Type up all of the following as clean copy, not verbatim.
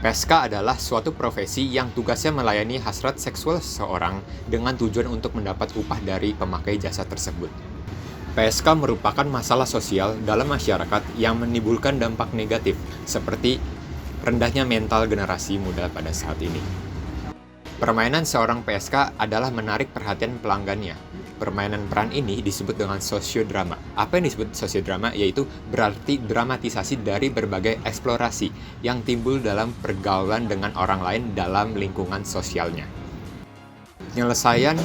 PSK adalah suatu profesi yang tugasnya melayani hasrat seksual seseorang dengan tujuan untuk mendapat upah dari pemakai jasa tersebut. PSK merupakan masalah sosial dalam masyarakat yang menimbulkan dampak negatif, seperti rendahnya mental generasi muda pada saat ini. Permainan seorang PSK adalah menarik perhatian pelanggannya. Permainan peran ini disebut dengan sosiodrama. Apa yang disebut sosiodrama? Yaitu berarti dramatisasi dari berbagai eksplorasi yang timbul dalam pergaulan dengan orang lain dalam lingkungan sosialnya. Penyelesaian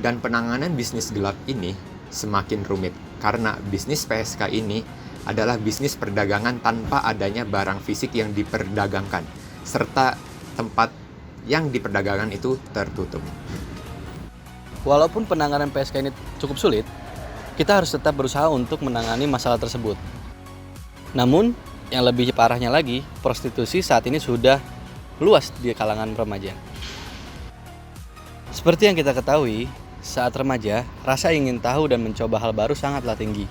dan penanganan bisnis gelap ini semakin rumit karena bisnis PSK ini adalah bisnis perdagangan tanpa adanya barang fisik yang diperdagangkan, serta tempat yang diperdagangkan itu tertutup. Walaupun penanganan PSK ini cukup sulit, kita harus tetap berusaha untuk menangani masalah tersebut. Namun, yang lebih parahnya lagi, prostitusi saat ini sudah luas di kalangan remaja. Seperti yang kita ketahui, saat remaja, rasa ingin tahu dan mencoba hal baru sangatlah tinggi.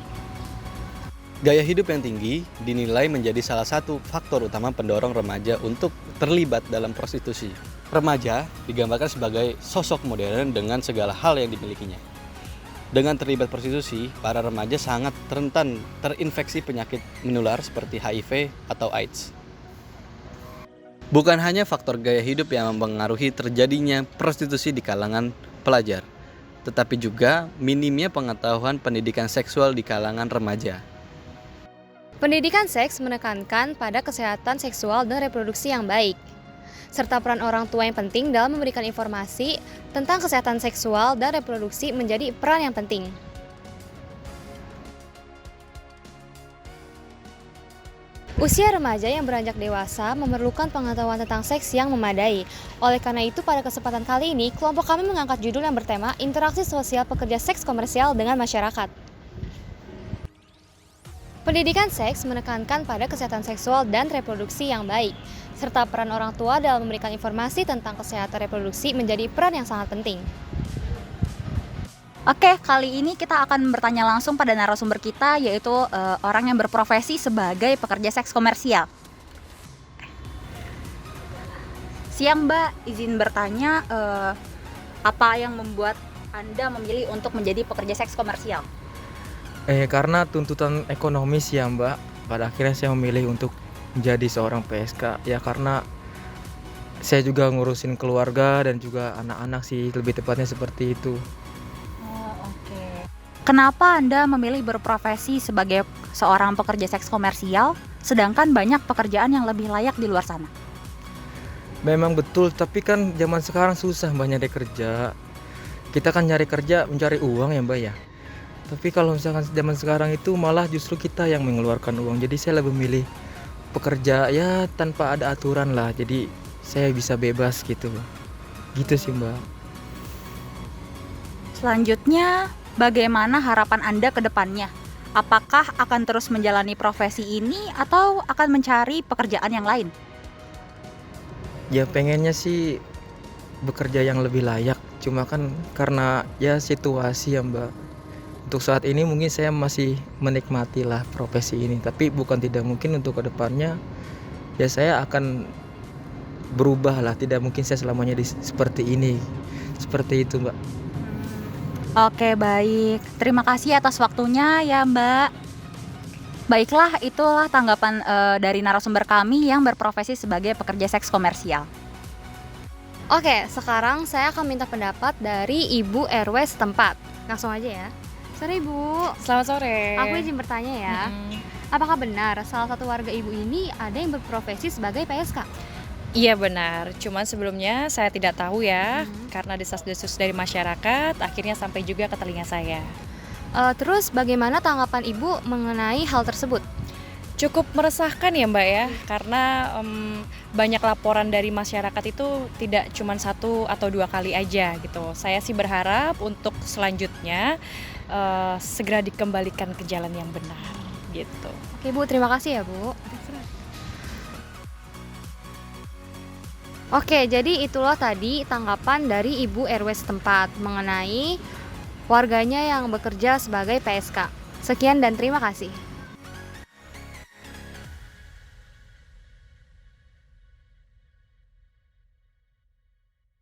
Gaya hidup yang tinggi dinilai menjadi salah satu faktor utama pendorong remaja untuk terlibat dalam prostitusi. Remaja digambarkan sebagai sosok modern dengan segala hal yang dimilikinya. Dengan terlibat prostitusi, para remaja sangat rentan terinfeksi penyakit menular seperti HIV atau AIDS. Bukan hanya faktor gaya hidup yang mempengaruhi terjadinya prostitusi di kalangan pelajar, tetapi juga minimnya pengetahuan pendidikan seksual di kalangan remaja. Pendidikan seks menekankan pada kesehatan seksual dan reproduksi yang baik, serta peran orang tua yang penting dalam memberikan informasi tentang kesehatan seksual dan reproduksi menjadi peran yang penting. Usia remaja yang beranjak dewasa memerlukan pengetahuan tentang seks yang memadai. Oleh karena itu, pada kesempatan kali ini, kelompok kami mengangkat judul yang bertema Interaksi Sosial Pekerja Seks Komersial dengan Masyarakat. Pendidikan seks menekankan pada kesehatan seksual dan reproduksi yang baik, serta peran orang tua dalam memberikan informasi tentang kesehatan reproduksi menjadi peran yang sangat penting. Oke, kali ini kita akan bertanya langsung pada narasumber kita, yaitu orang yang berprofesi sebagai pekerja seks komersial. Siang Mbak, izin bertanya, apa yang membuat Anda memilih untuk menjadi pekerja seks komersial? Karena tuntutan ekonomis ya Mbak, pada akhirnya saya memilih untuk menjadi seorang PSK. Ya karena saya juga ngurusin keluarga dan juga anak-anak sih, lebih tepatnya seperti itu. Oke. Kenapa Anda memilih berprofesi sebagai seorang pekerja seks komersial, sedangkan banyak pekerjaan yang lebih layak di luar sana? Memang betul, tapi kan zaman sekarang susah Mbak nyari kerja. Kita kan nyari kerja mencari uang ya Mbak ya. Tapi kalau misalkan zaman sekarang itu malah justru kita yang mengeluarkan uang. Jadi saya lebih memilih pekerja ya tanpa ada aturan lah. Jadi saya bisa bebas gitu. Gitu sih Mbak. Selanjutnya, bagaimana harapan Anda ke depannya? Apakah akan terus menjalani profesi ini atau akan mencari pekerjaan yang lain? Ya pengennya sih bekerja yang lebih layak. Cuma kan karena ya situasi ya Mbak. Untuk saat ini mungkin saya masih menikmati lah profesi ini. Tapi bukan tidak mungkin untuk kedepannya ya saya akan berubah lah. Tidak mungkin saya selamanya seperti ini. Seperti itu Mbak. Oke, baik. Terima kasih atas waktunya ya Mbak. Baiklah, itulah tanggapan dari narasumber kami yang berprofesi sebagai pekerja seks komersial. Oke, sekarang saya akan minta pendapat dari Ibu RW setempat. Langsung aja ya. Sore Ibu. Selamat sore. Aku izin bertanya ya. Apakah benar salah satu warga Ibu ini ada yang berprofesi sebagai PSK? Iya benar, cuman sebelumnya saya tidak tahu ya, karena desas-desus dari masyarakat akhirnya sampai juga ke telinga saya. Terus bagaimana tanggapan Ibu mengenai hal tersebut? Cukup meresahkan ya Mbak ya, karena banyak laporan dari masyarakat itu tidak cuma 1 atau 2 kali aja gitu. Saya sih berharap untuk selanjutnya segera dikembalikan ke jalan yang benar gitu. Oke Bu, terima kasih ya Bu. Oke, jadi itulah tadi tanggapan dari Ibu RW setempat mengenai warganya yang bekerja sebagai PSK. Sekian dan terima kasih.